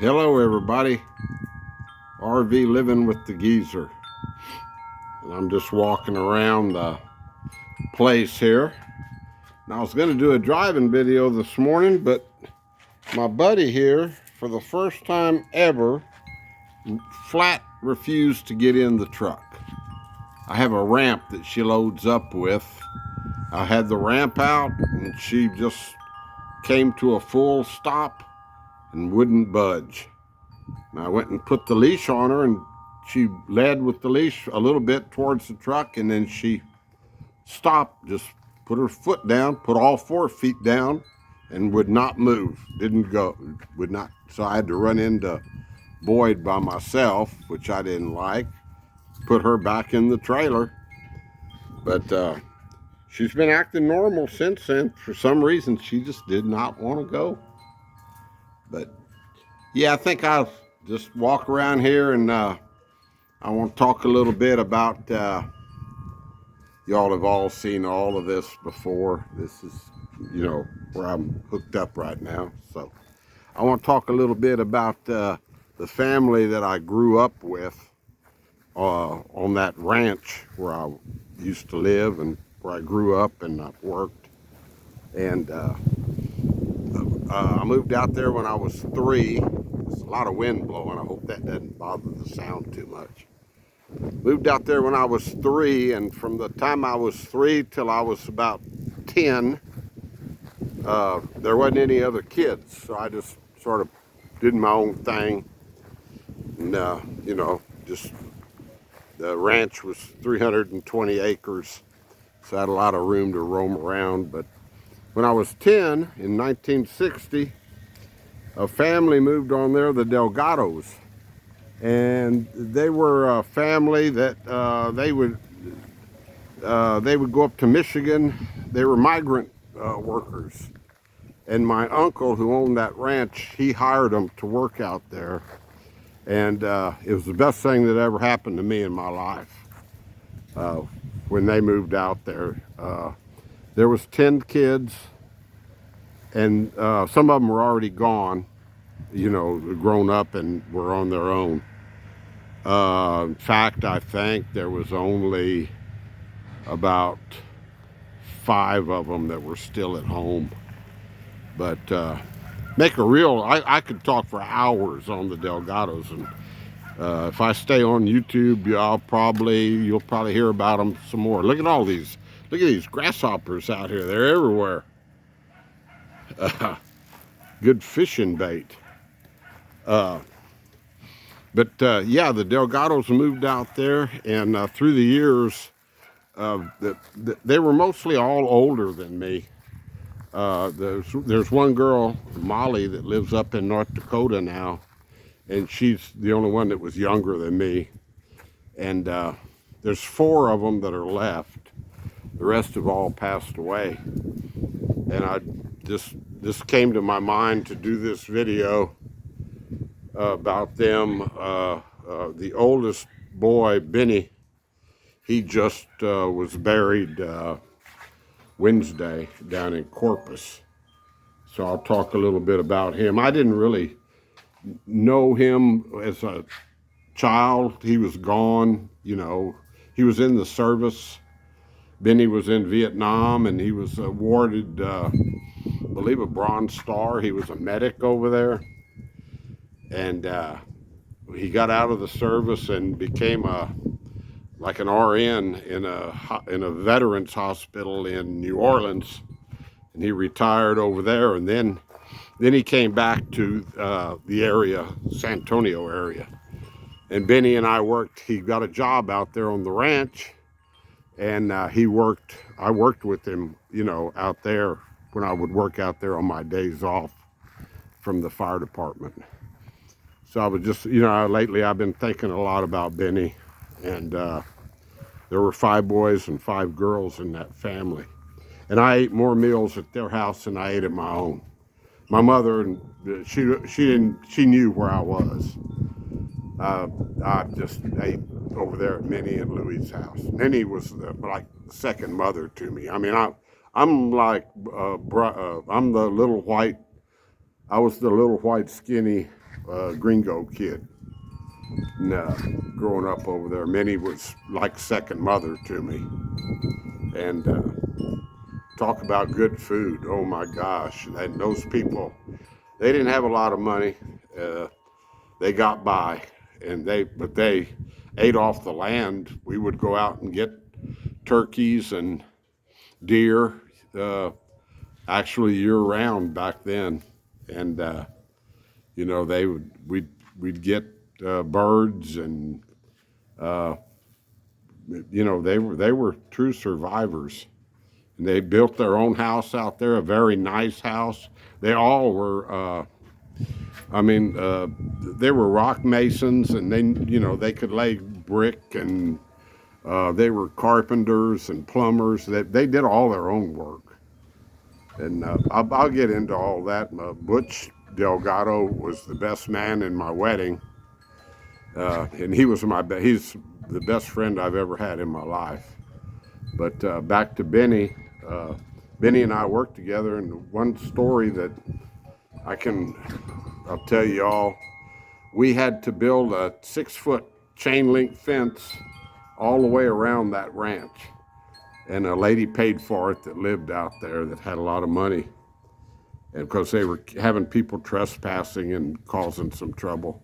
Hello everybody, RV living with the geezer. And I'm just walking around the place here. And I was going to do a driving video this morning, but my buddy here, for the first time ever, flat refused to get in the truck. I have a ramp that she loads up with. I had the ramp out and she just came to a full stop and wouldn't budge. And I went and put the leash on her, and she led with the leash a little bit towards the truck, and then she stopped, just put her foot down, put all 4 feet down, and would not move, didn't go, would not. So I had to run into Boyd by myself, which I didn't like, put her back in the trailer. But she's been acting normal since then. For some reason, she just did not want to go. But yeah, I think I'll just walk around here, and I want to talk a little bit about, y'all have all seen all of this before. This is, where I'm hooked up right now. So I want to talk a little bit about the family that I grew up with on that ranch where I used to live and where I grew up and worked. And I moved out there when I was 3. There's a lot of wind blowing. I hope that doesn't bother the sound too much. Moved out there when I was 3, and from the time I was 3 till I was about 10, there wasn't any other kids. So I just sort of did my own thing. And, just the ranch was 320 acres. So I had a lot of room to roam around. But when I was 10, in 1960, a family moved on there, the Delgados. And they were a family that they would go up to Michigan. They were migrant workers. And my uncle, who owned that ranch, he hired them to work out there. And it was the best thing that ever happened to me in my life when they moved out there. There was 10 kids, and some of them were already gone, grown up and were on their own. In fact, I think there was only about 5 of them that were still at home. But I could talk for hours on the Delgados, and if I stay on YouTube, you'll probably hear about them some more. Look at these grasshoppers out here. They're everywhere. Good fishing bait. But yeah, the Delgados moved out there, and through the years, they were mostly all older than me. There's one girl, Molly, that lives up in North Dakota now, and she's the only one that was younger than me. And there's 4 of them that are left. The rest have all passed away. And I just came to my mind to do this video about them. The oldest boy, Benny, he just was buried Wednesday down in Corpus. So I'll talk a little bit about him. I didn't really know him as a child. He was gone, he was in the service. Benny was in Vietnam, and he was awarded, I believe, a Bronze Star. He was a medic over there. And he got out of the service and became like an RN in a veterans hospital in New Orleans, and he retired over there. And then he came back to the area, San Antonio area. And Benny and I worked. He got a job out there on the ranch, and I worked with him, out there when I would work out there on my days off from the fire department. So I was just, lately I've been thinking a lot about Benny, and there were 5 boys and 5 girls in that family. And I ate more meals at their house than I ate at my own. My mother, she knew where I was. I just ate over there at Minnie and Louie's house. Minnie was like second mother to me. I mean, I'm like, I'm the little white, I was the little white skinny gringo kid. And, growing up over there, Minnie was like second mother to me. And talk about good food. Oh my gosh. And those people, they didn't have a lot of money. They got by, but they ate off the land. We would go out and get turkeys and deer, actually year round back then. And, we'd get birds, and, they were true survivors. And they built their own house out there, a very nice house. They all were, they were rock masons, and they could lay brick, and they were carpenters and plumbers. They did all their own work. And I'll get into all that. Butch Delgado was the best man in my wedding, and he's the best friend I've ever had in my life. But back to Benny. Benny and I worked together, and one story that I'll tell you all, we had to build a 6-foot chain link fence all the way around that ranch. And a lady paid for it that lived out there that had a lot of money. And because they were having people trespassing and causing some trouble.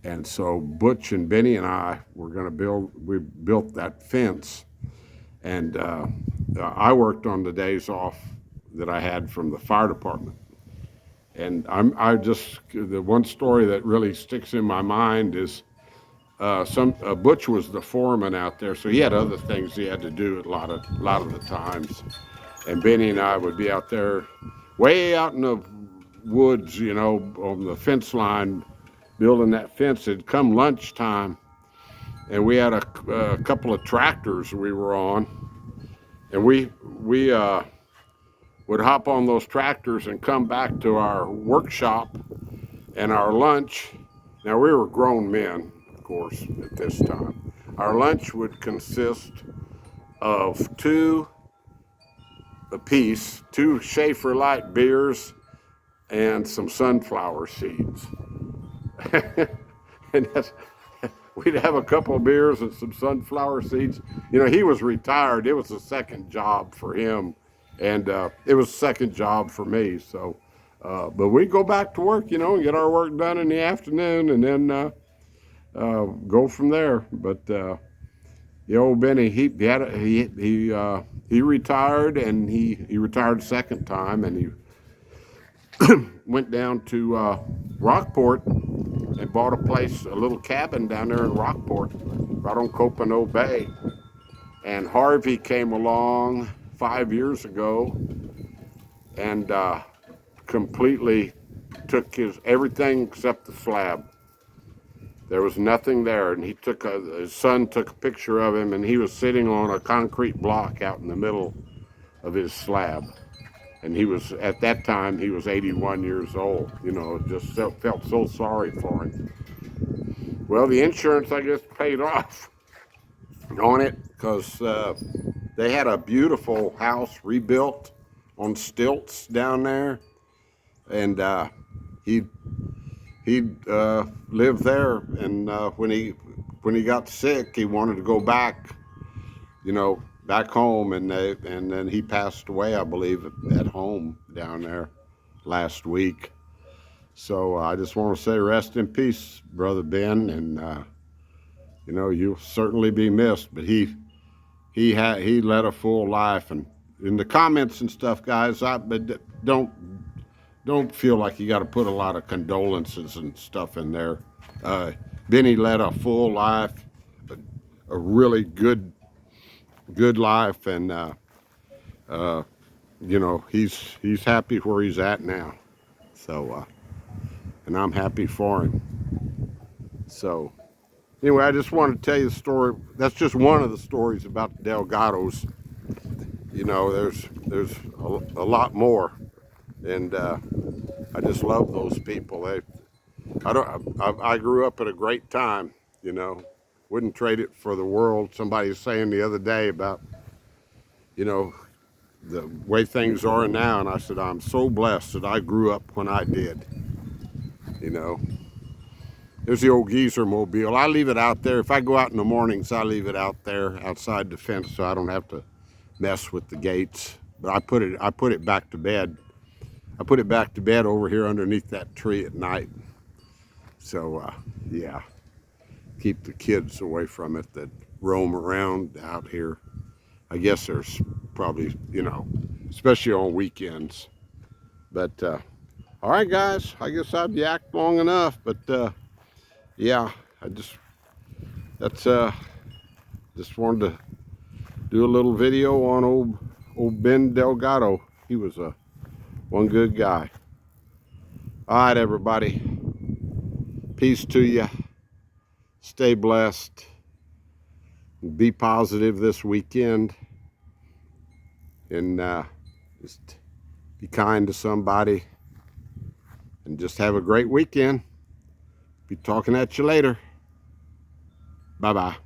And so Butch and Benny and I were going to we built that fence. And I worked on the days off that I had from the fire department. And the one story that really sticks in my mind is Butch was the foreman out there, so he had other things he had to do a lot of the times. And Benny and I would be out there, way out in the woods, on the fence line, building that fence. It'd come lunchtime, and we had a couple of tractors we were on, and we would hop on those tractors and come back to our workshop and our lunch. Now, we were grown men, of course, at this time. Our lunch would consist of two Schaefer Light beers and some sunflower seeds. And we'd have a couple of beers and some sunflower seeds. He was retired. It was a second job for him, and it was a second job for me. So, but we'd go back to work, and get our work done in the afternoon, and then go from there. But the old Benny, he retired, and he retired second time, and he went down to Rockport and bought a little cabin down there in Rockport, right on Copano Bay. And Harvey came along 5 years ago and completely took everything except the slab. There was nothing there, and his son took a picture of him, and he was sitting on a concrete block out in the middle of his slab. And at that time, he was 81 years old. Just felt so sorry for him. Well, the insurance, I guess, paid off on it, because they had a beautiful house rebuilt on stilts down there. And he lived there. And when he got sick, he wanted to go back, back home, and then he passed away, I believe, at home down there last week. So I just want to say rest in peace, Brother Ben, and you'll certainly be missed. But he led a full life, and in the comments and stuff, guys, but don't feel like you got to put a lot of condolences and stuff in there. Benny led a full life, a really good life, and he's happy where he's at now. So and I'm happy for him. So anyway, I just wanted to tell you the story. That's just one of the stories about the Delgados. There's a lot more, and I just love those people. I grew up at a great time. Wouldn't trade it for the world. Somebody was saying the other day about the way things are now, and I said, I'm so blessed that I grew up when I did. There's the old geezer mobile. I leave it out there. If I go out in the mornings, I leave it out there outside the fence so I don't have to mess with the gates. But I put it back to bed. I put it back to bed over here underneath that tree at night. So yeah, keep the kids away from it that roam around out here. I guess there's probably, you know, especially on weekends. But all right, guys, I guess I've yacked long enough. But yeah, just wanted to do a little video on old Ben Delgado. He was one good guy. All right, everybody. Peace to you. Stay blessed. Be positive this weekend. And just be kind to somebody. And just have a great weekend. Be talking at you later. Bye-bye.